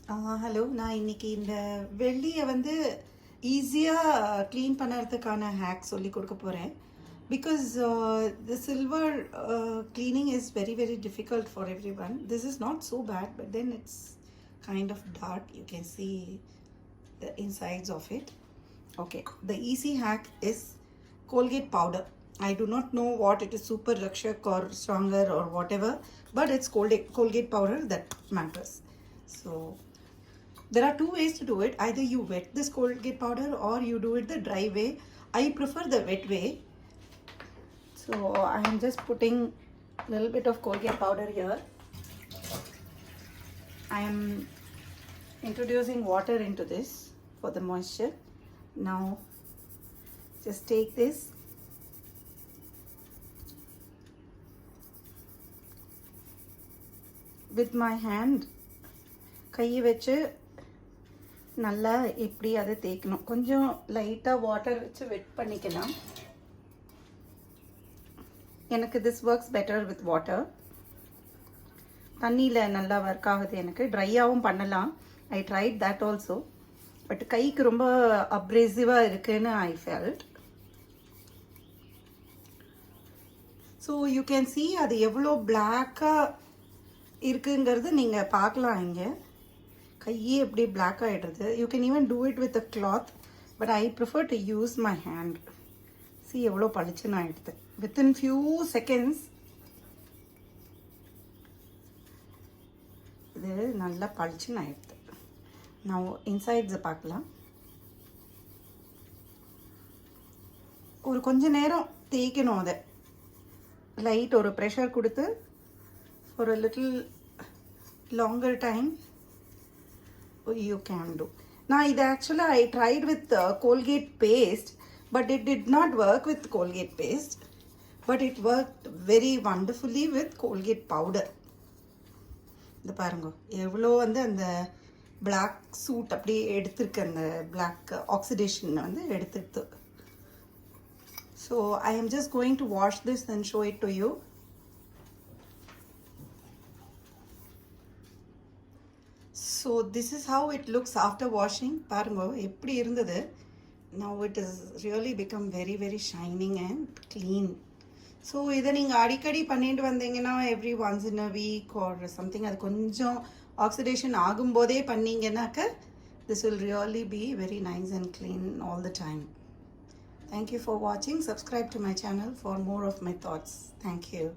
Hello. நான் இன்னைக்கு இந்த வெள்ளியை வந்து ஈஸியாக க்ளீன் பண்ணுறதுக்கான ஹேக் சொல்லி கொடுக்க போகிறேன். Because the silver cleaning is very very difficult for everyone. This is not so bad, but then it's kind of dark. You can see the insides of it. Okay, the easy hack is Colgate powder. I do not know what it is, super Rakshak or stronger or whatever, but it's Colgate powder that matters. So there are two ways to do it. Either you wet this Colgate powder or you do it the dry way. I prefer the wet way. So I am just putting a little bit of Colgate powder here. I am introducing water into this for the moisture. Now just take this, with my hand கையை வச்சு நல்லா இப்படி அதை தேய்க்கணும். கொஞ்சம் லைட்டாக water வச்சு wet பண்ணிக்கலாம். எனக்கு this works better with water. தண்ணியில் நல்லா ஒர்க் ஆகுது. எனக்கு ட்ரையாகவும் பண்ணலாம். I tried that also. But கைக்கு ரொம்ப அப்ரேசிவாக இருக்குன்னு I felt. So you can see அது எவ்வளோ பிளாக்காக இருக்குங்கிறது நீங்கள் பார்க்கலாம். இங்கே கையே எப்படி பிளாக் ஆகிடுறது. You can even do it with a cloth, but I prefer to use my hand. see எவ்வளோ பளிச்சுன்னு ஆகிடுது. வித்தின் ஃபியூ செகண்ட்ஸ் இது நல்லா பளிச்சுன்னு ஆகிடுது. நான் இன்சைட்ஸை பார்க்கலாம். ஒரு கொஞ்ச நேரம் தேய்க்கணும். அதை லைட் ஒரு ப்ரெஷர் கொடுத்து for a little longer time you can do. Now it actually I tried with Colgate paste, but it did not work with Colgate paste, but it worked very wonderfully with Colgate powder. இந்த பாருங்க எவ்வளோ வந்து அந்த black suit அப்படியே எடுத்துருக்கு. அந்த black oxidation வந்து எடுத்துட்டு. So I am just going to wash this and show it to you. So this is how it looks after washing. பாருங்க எப்படி இருந்தது. Now it is really become very very shining and clean. So இதை நீங்கள் அடிக்கடி பண்ணிட்டு வந்தீங்கன்னா every once in a week or something, அது கொஞ்சம் oxidation ஆகும்போதே பண்ணிங்கன்னாக்க this will really be very nice and clean all the time. Thank you for watching. Subscribe to my channel for more of my thoughts. Thank you.